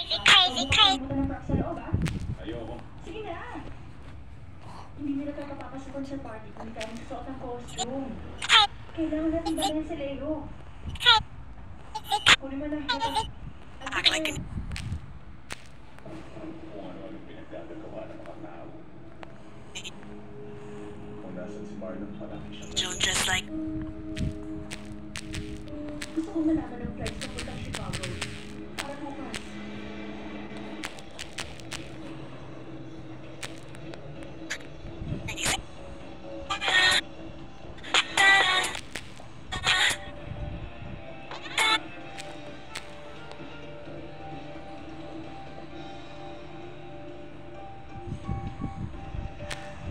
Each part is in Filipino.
Crazy, crazy. Pumunta ng prank sa loob, ah? Ayoko. Sige na. Hindi nila tayo papapasukan sa party kung hindi tayo magsusuot ng costume. Kailangan natin balayan si Leo. Kunin mo na. Act like an... Kung ano-anong pinagdadagawa ng mga tao. Kung nasan si Marlon, malaki siya. Jill just like... Gusto ko malaman ng flights na puntang Chicago. Para bukas.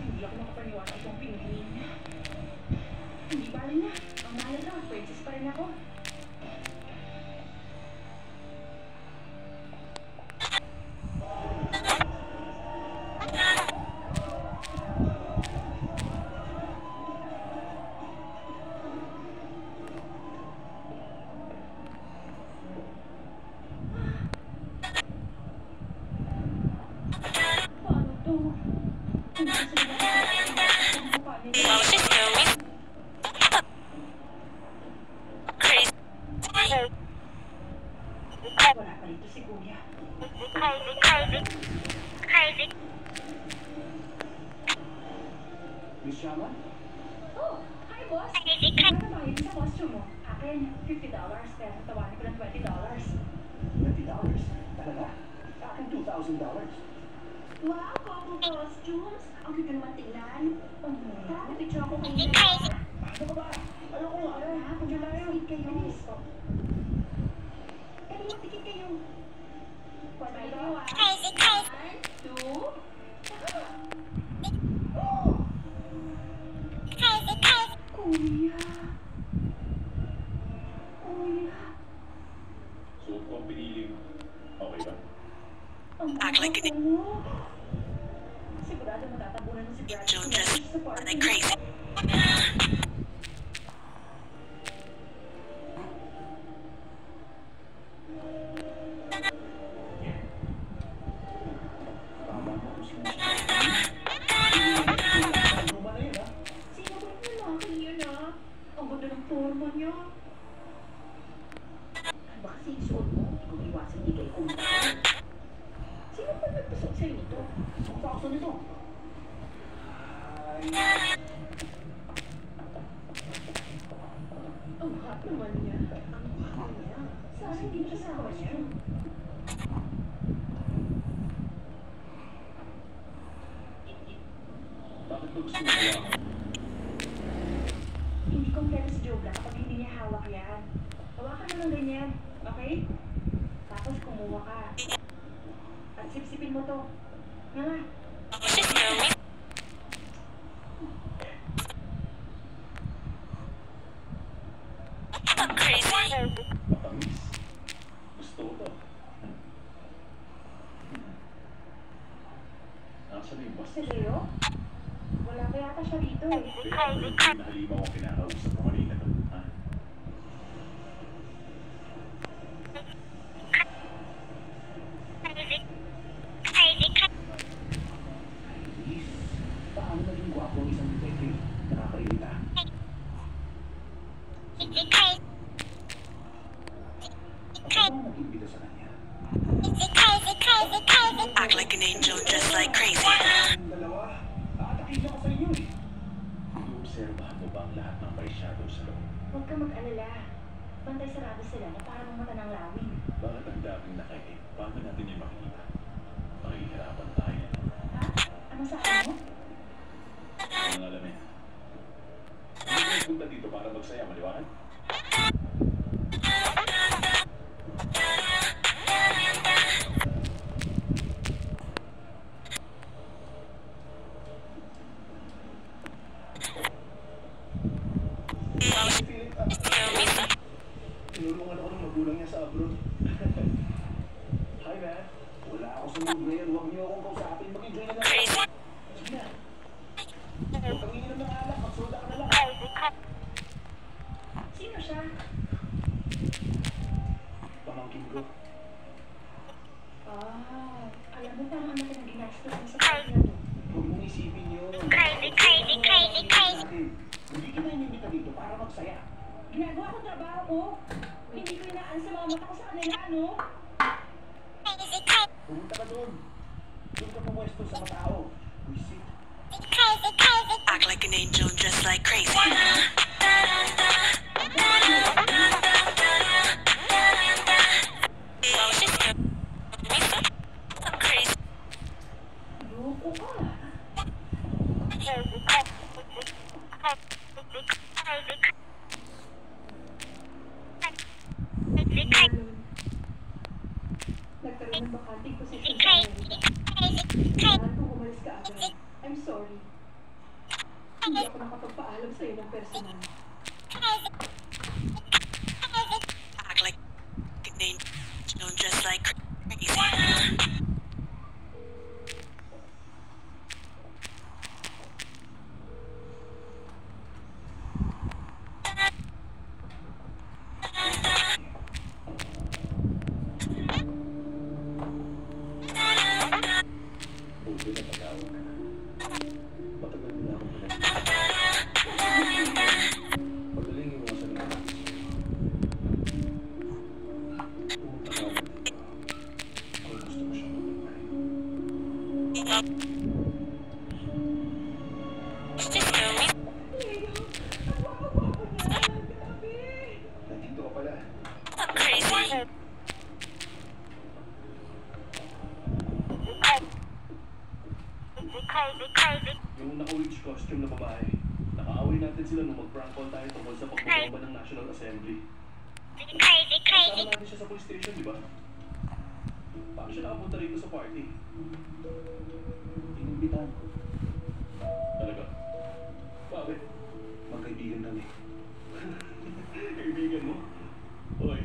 Hindi ako makapaniwala itong pinguin. Hindi bali na. Ang mahal lang. Princess pa rin ako. Paano to? Kung gusto nila ang mukha nila. Well, she's going. Crazy. Wala pa rito si Kuya. Crazy, crazy. Crazy. Miss Shama? Oh, hi boss. Crazy, crazy. Ano ba yun sa costume mo? Akin, $50. Pero tawanin ko ng $20. $20? Talaga? Sa akin, $2,000. Wow, couple costumes. Ang ganda naman tingnan. May picture ako Crazy, kanina. crazy. Ano ka ba? Ayoko nga. Ha? Kung sweet kayo. Eh, tikit kayo. One, Crazy, crazy. 2. Crazy, crazy. Kuya. Kuya. Suot ko ang pinili mo. Okay ba? Ang Act like an... mo. Sigurado matatabunan mo si Brad. Jill just like crazy. Tama mo kung sinasabi. Ano ba na yun, ha? Sino ba yung lalaki yun, ah? Ang ganda ng forma niya. Baka sinusuot mo, kung iwasan hindi kayo kumpa. Sino ba nagpasok sa'yo nito? Ang takso nito. Ang hot naman niya. Ang hot niya. Sana hindi mo kasama niya. Bakit ba gusto mo hawakan? Hindi kompleto si Jobla kapag hindi niya hawak yan. Hawakan mo lang ganyan, okay? Tapos kumuha ka. At sipsipin mo to. Nga nga. She's going. Crazy. Matamis. Gusto ko to. Nasaan na yung boss? Si Leo? Wala pa yata siya dito eh. Kaya ako yung pinahalimaw ang kinakausap ko kanina to. Ha? Crazy. Crazy, crazy. Please. Paano naging gwapo ang isang detective? Nakakairita. Crazy, crazy. Ano ba nag-imbita sa kanya? Crazy, crazy, crazy. Act like an angel just like crazy. Ang dalawa. Aatakin ako sa inyo eh. Iobserbahan mo ba ang lahat ng may shadow sa loob? Huwag ka mag-alala. Bantay sarado sila na parang mata ng lawin. Bakit ang daming nakaitim? Paano natin yung makikita? Makikirapan tayo. Ha? Ano sabi mo? Ang alamin. Hindi ka punta dito para magsaya, maliwanag? Tinulungan ako ng magulang niya sa abroad. Hi, man. Wala ako sa mood ngayon. Huwag niyo akong kausapin. Mag-enjoy na lang. Crazy. Sige na. Huwag kang iinom ng alak. Magsoda ka na lang. Sino siya? Pamangkin ko. Wow. Alam mo, parang ang laki ng ginastos mo sa kanya to. Huwag mong isipin yun. Crazy, crazy, crazy, crazy. Hindi kita inimita dito para magsaya. Ginagawa ko trabaho ko. Hindi ko inaan sa mga mata ko sa kanila, no? Crazy, crazy, Pumunta ka doon. Doon ka pumwesto sa matao. Visit. crazy, crazy. Act like an angel, dress like crazy. I'm crazy. Loko ka. Marlon, nagkaroon ng bakanting posisyon sa Amerika. Kailangan kong umalis ka agad. I'm sorry. Hindi ako nakapagpaalam sa'yo ng personal. Act like an angel, dress like crazy. Buti na pag-awag ka na. Matagal mo na akong pinag- Magaling yung mga salita. Pumunta ka agad dito. Kung gusto mo siyang matagay. Leo, ang gwapo-gwapo niya. Grabe. Nandito ka pala. I'm crazy. Crazy, crazy. Yung naka-witch costume na babae. Nakaaway natin sila nung mag-prank call tayo tungkol sa pagbababa ng National Assembly. Crazy, crazy. Kasama natin siya sa police station, di ba? Paano siya nakapunta rito sa party? Inimbitahan ko. Talaga? Bakit? Magkaibigan kami. Kaibigan mo? Hoy,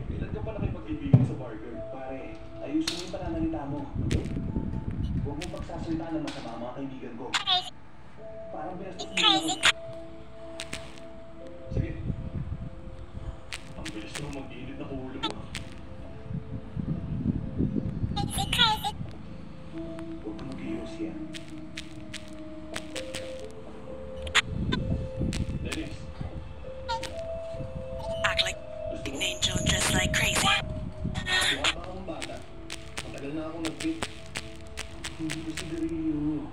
kailan ka pa nakipag-ibigan sa Parker? Pare, ayusin mo yung pananalita mo. Huwag mong pagsasalita ng masama ang mga kaibigan ko. Parang binastos mo Crazy. ako. Sige. Ang bilis mo mag-init na ulo mo. Crazy, crazy. Huwag kang mag-ios yan. Dennis, Act like gusto an mo? angel, dress like crazy. Mukha pa akong bata. Matagal na akong nag-date. Hindi ko sigarilyo.